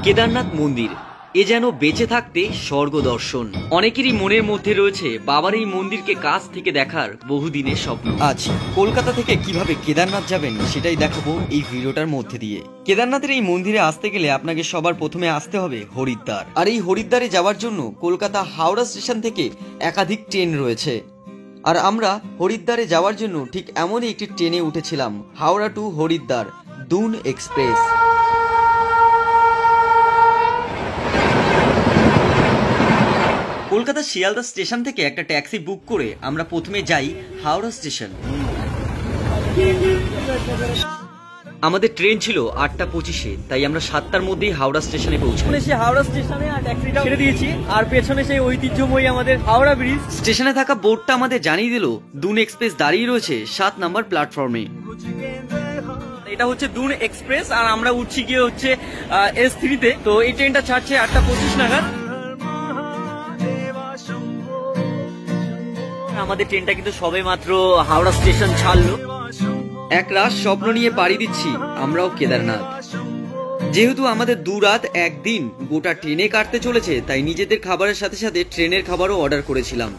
কেদারনাথ মন্দির এ যেন বেঁচে থাকতে স্বর্গ দর্শন। অনেকেরই মনের মধ্যে রয়েছে বাবার এই মন্দিরকে কাছ থেকে দেখার বহুদিনের স্বপ্ন। আজ কলকাতা থেকে কিভাবে কেদারনাথ যাবেন সেটাই দেখাবো এই ভিডিওটার মধ্যে দিয়ে। কেদারনাথের এই মন্দিরে আসতে গেলে আপনাকে সবার প্রথমে আসতে হবে হরিদ্বার। আর এই হরিদ্বারে যাওয়ার জন্য কলকাতা হাওড়া স্টেশন থেকে একাধিক ট্রেন রয়েছে। আর আমরা হরিদ্বারে যাওয়ার জন্য ঠিক এমনই একটি ট্রেনে উঠেছিলাম, হাওড়া টু হরিদ্বার দুন এক্সপ্রেস। কলকাতা শিয়ালদা স্টেশন থেকে একটা ট্যাক্সি বুক করে আমরা প্রথমে যাই হাওড়া স্টেশন। আমাদের ট্রেন ছিল 8:25-এ, তাই আমরা 7টার মধ্যেই হাওড়া স্টেশনে পৌঁছাই। হাওড়া স্টেশনে আর ট্যাক্সিটা ছেড়ে দিয়েছি, আর পেছনে সেই ঐতিহ্যময়ী আমাদের হাওড়া ব্রিজ। স্টেশনে থাকা বোর্ডটা আমাদের জানিয়ে দিল দুন এক্সপ্রেস দাঁড়িয়ে রয়েছে 7 নম্বর প্ল্যাটফর্মে। এটা হচ্ছে দুন এক্সপ্রেস, আর আমরা উঠছি গিয়ে হচ্ছে S3-তে। তো এই ট্রেনটা ছাড়ছে 8:25 নাগাদ। আমাদের ট্রেনটা কিন্তু সবে মাত্র হাওড়া স্টেশন ছাড়লো। এক রাত স্বপ্ন নিয়ে পাড়ি দিচ্ছি আমরাও কেদারনাথ। যেহেতু আমাদের 2 রাত 1 দিন গোটা ট্রেনে কাটতে চলেছে, তাই নিজেদের খাবারের সাথে সাথে ট্রেনের খাবারও অর্ডার করেছিলাম।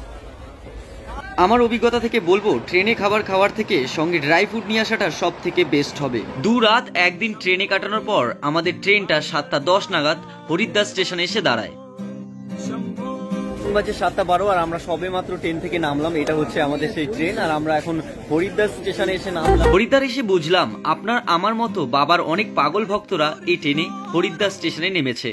আমার অভিজ্ঞতা থেকে বলবো, ট্রেনে খাবার খাওয়ার থেকে সঙ্গে ড্রাই ফ্রুট নিয়ে আসাটা সব থেকে বেস্ট হবে। 2 রাত 1 দিন ট্রেনে কাটানোর পর আমাদের ট্রেনটা 7:10 নাগাদ হরিদ্বার স্টেশনে এসে দাঁড়ায়। বাজে 7:12 আর আমরা সবে মাত্র ট্রেন থেকে নামলাম। এটা হচ্ছে আমাদের সেই ট্রেন, আর আমরা এখন হরিদ্বার স্টেশনে এসে নামলাম। হরিদ্বার এসে বুঝলাম আপনার আমার মতো বাবার অনেক পাগল ভক্তরা এই ট্রেনে হরিদ্বার স্টেশনে নেমেছে।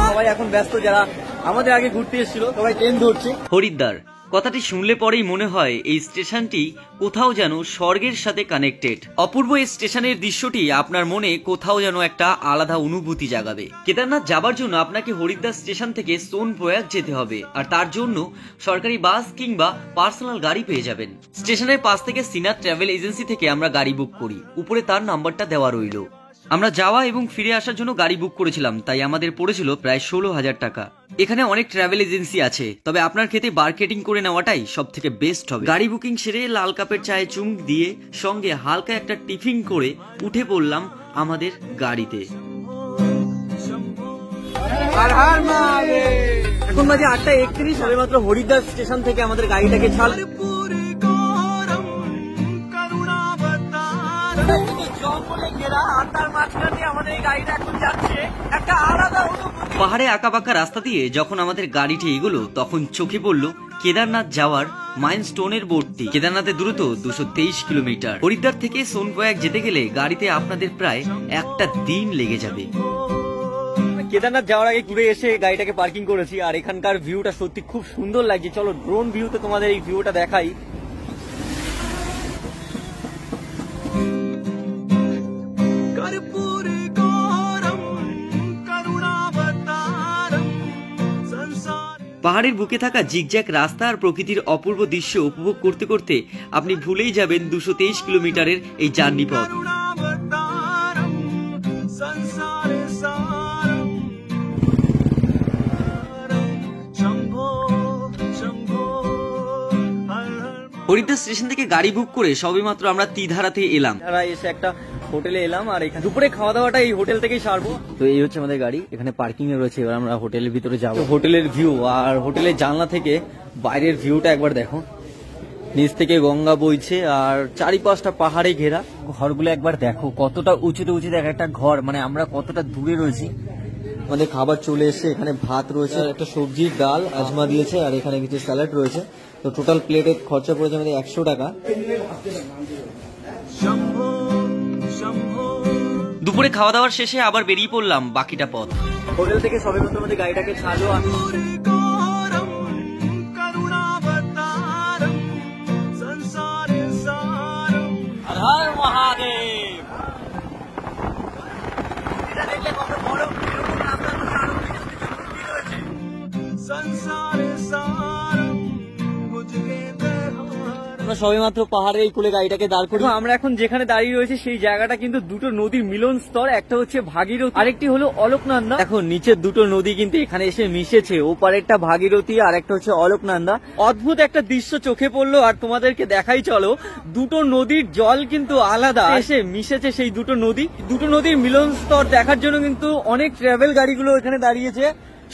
সবাই এখন ব্যস্ত, যারা আমাদের আগে ঘুরতে এসেছিল সবাই ট্রেন ধরছে। হরিদ্বার কথাটি শুনলে পরেই মনে হয় এই স্টেশনটি কোথাও যেন স্বর্গের সাথে কানেক্টেড। অপূর্ব এই স্টেশনের দৃশ্যটি আপনার মনে কোথাও যেন একটা আলাদা অনুভূতি জাগাবে। কেদারনাথ যাবার জন্য আপনাকে হরিদ্বার স্টেশন থেকে সোনপ্রয়াগ যেতে হবে, আর তার জন্য সরকারি বাস কিংবা পার্সোনাল গাড়ি পেয়ে যাবেন। স্টেশনের পাশ থেকে সিনাথ ট্রাভেল এজেন্সি থেকে আমরা গাড়ি বুক করি, উপরে তার নাম্বারটা দেওয়া রইল। আমরা যাওয়া এবং ফিরে আসার জন্য গাড়ি বুক করেছিলাম, তাই আমাদের পড়েছিল প্রায় 16,000 টাকা। এখানে অনেক ট্রাভেল এজেন্সি আছে, তবে আপনার ক্ষেত্রে মার্কেটিং করে নেওয়াটাই সব থেকে বেস্ট হবে। গাড়ি বুকিং সেরে লাল কাপের চায়ে চুমুক দিয়ে সঙ্গে হালকা একটা টিফিন করে উঠে পড়লাম আমাদের গাড়িতে। এখন বাজে 8:31, সবে মাত্র হরিদ্বার স্টেশন থেকে আমাদের গাড়িটাকে ছাড়লো। পাহাড়ে আঁকাবাঁকা রাস্তা দিয়ে যখন আমাদের গাড়িটি এগোলো, তখন চোখে পড়ল কেদারনাথ যাওয়ার মাইলস্টোনের বোর্ডটি। কেদারনাথের দূরত্ব 223 কিলোমিটার। হরিদ্বার থেকে সোনপ্রয়াগ যেতে গেলে গাড়িতে আপনাদের প্রায় একটা দিন লেগে যাবে। কেদারনাথ যাওয়ার আগে ঘুরে এসে গাড়িটাকে পার্কিং করেছি, আর এখানকার ভিউটা সত্যি খুব সুন্দর লাগছে। চলো ড্রোন ভিউতে তোমাদের এই ভিউটা দেখাই। পাহাড়ের বুকে থাকা জিগজ্যাগ রাস্তা আর প্রকৃতির অপূর্ব দৃশ্য উপভোগ করতে করতে আপনি ভুলেই যাবেন 223 কিলোমিটারের এই জার্নি পথ। হরিদ্বার স্টেশন থেকে গাড়ি বুক করে সবেমাত্র আমরা তিধারাতে এলাম। এসে একটা হোটেলে এলাম, আর এখানে দুপুরে খাওয়া দাওয়াটা এই হোটেল থেকেই সারবো। তো এই হচ্ছে আমাদের গাড়ি, এখানে পার্কিং এ রয়েছে। এবার আমরা হোটেলের ভিতরে যাবো। হোটেলের ভিউ আর হোটেলের জানলা থেকে বাইরের ভিউটা একবার দেখো। নিচ থেকে গঙ্গা বইছে আর চারিপাশটা পাহাড়ে ঘেরা। ঘরগুলো একবার দেখো কতটা উঁচুতে উঁচুতে এক একটা ঘর, মানে আমরা কতটা দূরে রয়েছি। আমাদের খাবার চলে এসেছে, এখানে ভাত রয়েছে, একটা সবজির ডাল আজমা দিয়েছে, আর এখানে কিছু স্যালাড রয়েছে। তো টোটাল প্লেটের খরচা পড়েছে আমাদের 100 টাকা। দুপুরে খাওয়া দাওয়ার শেষে আবার বেরিয়ে পড়লাম বাকিটা পথ। হোটেল থেকে সবে মাত্র আমাদের গাড়িটাকে ছাড়লো। হর মহাদেব। এটা দেখলে কত বড় আমরা সবেমাত্র পাহাড়ের এই কোলে গাড়িটাকে দাঁড় করি। আমরা এখন যেখানে দাঁড়িয়ে রয়েছে সেই জায়গাটা কিন্তু দুটো নদীর মিলন স্তর, একটা হচ্ছে ভাগীরথী, আরেকটি হলো অলকনন্দা। এখন নিচের দুটো নদী কিন্তু এখানে এসে মিশেছে, ওপারেরটা ভাগীরথী আর একটা হচ্ছে অলকনন্দা। অদ্ভুত একটা দৃশ্য চোখে পড়লো, আর তোমাদেরকে দেখাই চলো। দুটো নদীর জল কিন্তু আলাদা, এসে মিশেছে সেই দুটো নদী। দুটো নদীর মিলন স্তর দেখার জন্য কিন্তু অনেক ট্রাভেল গাড়িগুলো এখানে দাঁড়িয়েছে,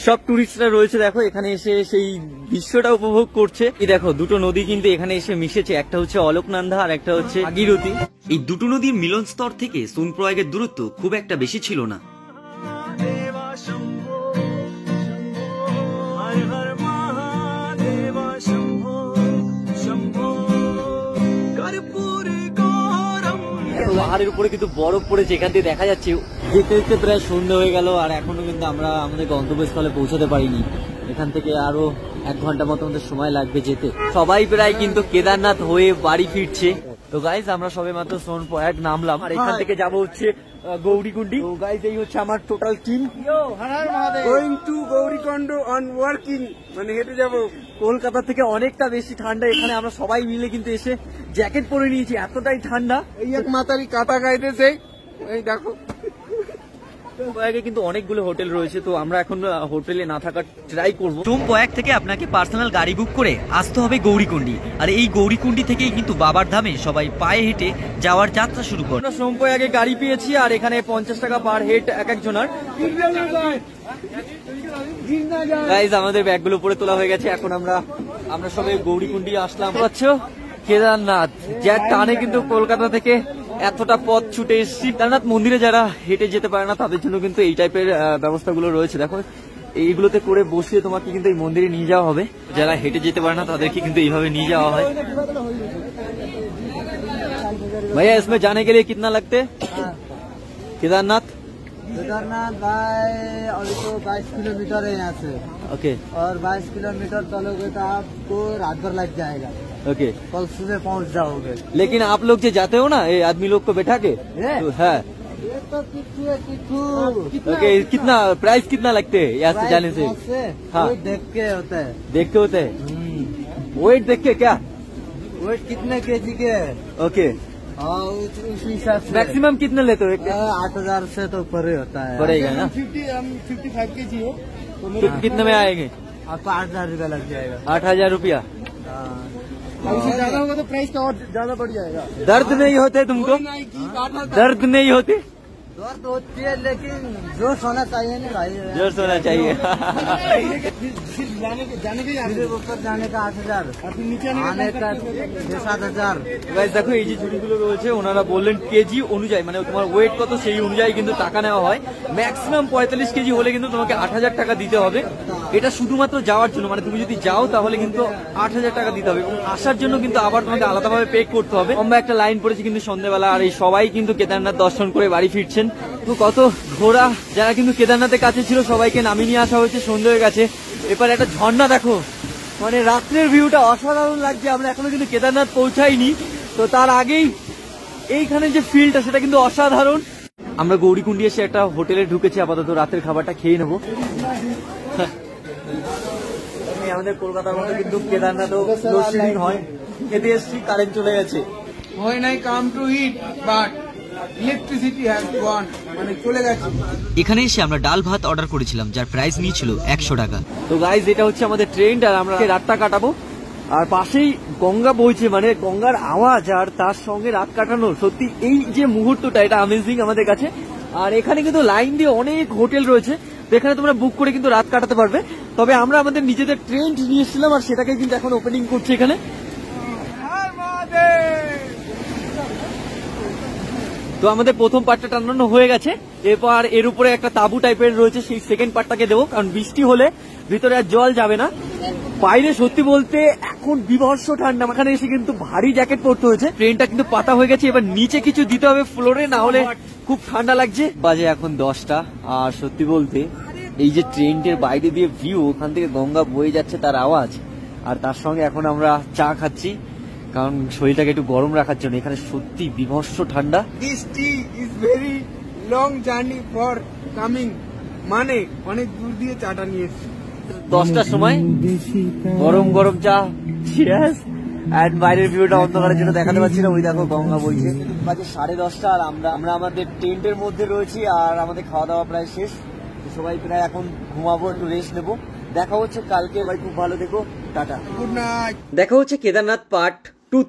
সব টুরিস্টরা রয়েছে দেখো এখানে এসে সেই দৃশ্যটা উপভোগ করছে। এই দেখো দুটো নদী কিন্তু এখানে এসে মিশেছে, একটা হচ্ছে অলকনন্দা আর একটা হচ্ছে ভাগীরথী। এই দুটো নদীর মিলন স্তর থেকে সোনপ্রয়াগের দূরত্ব খুব একটা বেশি ছিল না। পাহাড়ের উপরে কিন্তু বরফ পড়েছে, এখান থেকে দেখা যাচ্ছে। যেতে যেতে প্রায় সন্ধ্যা হয়ে গেল, আর এখনো কিন্তু আমরা আমাদের গন্তব্যস্থলে পৌঁছাতে পারিনি। এখান থেকে আরো 1 ঘন্টা মতো আমাদের সময় লাগবে যেতে। সবাই প্রায় কিন্তু কেদারনাথ হয়ে বাড়ি ফিরছে। তো গাইজ আমরা সবে মাত্র সোনপ্রয়াগ নামলাম, আর এখান থেকে যাবো হচ্ছে গৌরীকুণ্ডি। তো গাইজ এই হচ্ছে আমার total team. Going to Gaurikund on working, মানে হেঁটে যাবো। কলকাতা থেকে অনেকটা বেশি ঠান্ডা এখানে, আমরা সবাই মিলে কিন্তু এসে জ্যাকেট পরে নিয়েছি, এতটাই ঠান্ডা। এই এক মাতারি কাটা গাইতেছে, এই দেখো। সোনপ্রয়াগে কিন্তু অনেকগুলো হোটেল রয়েছে, তো আমরা এখন হোটেলে না থাকার ট্রাই করবো। সোনপ্রয়াগ থেকে আপনাকে পার্সোনাল গাড়ি বুক করে আসতে হবে গৌরীকুণ্ডি, আর এই গৌরীকুণ্ডি থেকেই কিন্তু বাবার ধামে সবাই পায়ে হেঁটে যাওয়ার যাত্রা শুরু করে। আমরা সোনপ্রয়াগে গাড়ি পেয়েছি, আর এখানে 50 টাকা পার হেড এক একজনের। গাইজ আমাদের ব্যাগগুলো উপরে তোলা হয়ে গেছে, এখন আমরা সবাই গৌরীকুণ্ডি আসলাম। পাচ্ছ কেদারনাথ যার টানে কিন্তু কলকাতা থেকে এতটা পথ ছুটে এসেছি। কেদারনাথ মন্দিরে যারা হেঁটে যেতে পারে না তাদের জন্য কিন্তু এই টাইপের ব্যবস্থাগুলো রয়েছে। দেখো এইগুলোতে করে বসিয়ে তোমাকে কিন্তু এই মন্দিরে নিয়ে যাওয়া হবে। যারা হেঁটে যেতে পারে না তাদেরকে কিন্তু এইভাবে নিয়ে যাওয়া হয়। भैया इसमें जाने के लिए कितना लगते केदारनाथ? केदारनाथ भाई अभी तो 22 किलोमीटर है यहाँ से, ओके और 22 किलोमीटर चलोगे तो आपको रात भर लग जाएगा। ओके, कल सुबह पहुँच जाओगे। लेकिन आप लोग जो जाते हो ना ये आदमी लोग को बैठा के तो है, ये तो किट्ठू है किट्ठू। ओके कितना प्राइस कितना लगते है यहाँ से जाने से? हाँ। वेट देख के होता है। देख के होते है, वेट देख के क्या? वेट कितने केजी के है? ओके, हाँ उस हिसाब से। मैक्सिमम कितना लेते हो? 8,000 से तो ऊपर ही होता है। पड़ेगा ना? 55 केजी हो तो कितने में आएंगे? आपको 8,000 रुपया लग जाएगा। 8,000 रुपया। उससे ज्यादा होगा तो प्राइस का और ज्यादा बढ़ जाएगा। दर्द नहीं होते तुमको? दर्द नहीं होते? दर्द होती है लेकिन जोश होना चाहिए ना भाई। जोश होना चाहिए। जाने के फिर ऊपर जाने का 8,000, नीचे आने का 6-7,000। গাইস দেখো এই যে ঝুড়িগুলো রয়েছে ওনারা বললেন কেজি অনুযায়ী, মানে তোমার ওয়েট কত সেই অনুযায়ী কিন্তু টাকা নেওয়া হয়। ম্যাক্সিমাম 45 কেজি হলে কিন্তু তোমাকে 8,000 টাকা দিতে হবে। এটা শুধুমাত্র যাওয়ার জন্য, মানে তুমি যদি যাও তাহলে কিন্তু 8,000 টাকা দিতে হবে, এবং আসার জন্য কিন্তু আবার তোমাকে আলাদাভাবে পে করতে হবে। আমরা একটা লাইন পড়েছি কিন্তু সন্ধ্যাবেলা, আর এই সবাই কিন্তু কেদারনাথ দর্শন করে বাড়ি ফিরছেন। তো কত ঘোড়া যারা কিন্তু কেদারনাথের কাছে ছিল সবাইকে নামিয়ে নিয়ে আসা হয়েছে, সন্ধ্যা হয়ে গেছে। এবার একটা ঝর্ণা দেখো, মানে রাত্রের ভিউটা অসাধারণ লাগছে। আমরা এখনো কিন্তু কেদারনাথ পৌঁছাইনি, তো তার আগেই এইখানে যে ফিলটা সেটা কিন্তু অসাধারণ। আমরা গৌরীকুণ্ডি এসে একটা হোটেলে ঢুকেছি, আপাতত রাতের খাবারটা খেয়ে নেবো। আমাদের কলকাতার মতো কিন্তু কেদারনাথও লোডশেডিং হয়, খেতে এসছি কারেন্ট চলে গেছে। When I come to eat, but electricity has gone, মানে চলে গেছে। এখানে এসে আমরা ডাল ভাত অর্ডার করেছিলাম, যার প্রাইস নিয়েছিল 100 টাকা। তো গাইজ এটা হচ্ছে আমাদের ট্রেন, আর আমরা রাতটা কাটাবো। আর পাশেই গঙ্গা বইছে, মানে গঙ্গার আওয়াজ আর তার সঙ্গে রাত কাটানো, সত্যি এই যে মুহূর্তটা এটা অ্যামেজিং আমাদের কাছে। আর এখানে কিন্তু লাইন দিয়ে অনেক হোটেল রয়েছে, তো এখানে তোমরা বুক করে কিন্তু রাত কাটাতে পারবে। তবে আমরা আমাদের নিজেদের ট্রেন নিয়ে এসেছিলাম, আর সেটাকে কিন্তু এখন ওপেনিং করছে এখানে। তো আমাদের প্রথম পার্টটা টানানো হয়ে গেছে, এরপর এর উপরে একটা তাবু টাইপের রয়েছে, সেই সেকেন্ড পার্টটাকে দেবো, কারণ বৃষ্টি হলে ভিতরে আর জল যাবে না। বাইরে সত্যি বলতে এখন বিভৎস ঠান্ডা, এখানে এসে কিন্তু ভারী জ্যাকেট পরতে হয়েছে। ট্রেনটা কিন্তু পাতা হয়ে গেছে, এবার নিচে কিছু দিতে হবে ফ্লোরে, না হলে খুব ঠান্ডা লাগছে। বাজে এখন 10টা, আর সত্যি বলতে এই যে ট্রেনটির বাইরে দিয়ে ভিউ, ওখান থেকে গঙ্গা বয়ে যাচ্ছে তার আওয়াজ, আর তার সঙ্গে এখন আমরা চা খাচ্ছি, কারণ শরীরটাকে একটু গরম রাখার জন্য। এখানে সত্যি বিভৎস ঠান্ডা। This tea is very long journey for coming, মানে অনেক দূর দিয়ে চাটা নিয়ে এসেছি। 10টার সময় গরম গরম চা, চিয়ার্স। আর বাইরের ভিউটা অন্ধকারের জন্য দেখাতে পাচ্ছি না। ওই দেখো গঙ্গা বইছে। বাজে 10:30 আর আমরা আমাদের টেন্টের মধ্যে রয়েছি আর আমাদের খাওয়া দাওয়া প্রায় শেষ। তো সবাই প্রায় এখন ঘুমাবো, একটু রেস্ট নেবো। দেখা হচ্ছে কালকে। ভাই খুব ভালো দেখো, টাটা, গুড নাইট। দেখা হচ্ছে কেদারনাথ পার্ট 2।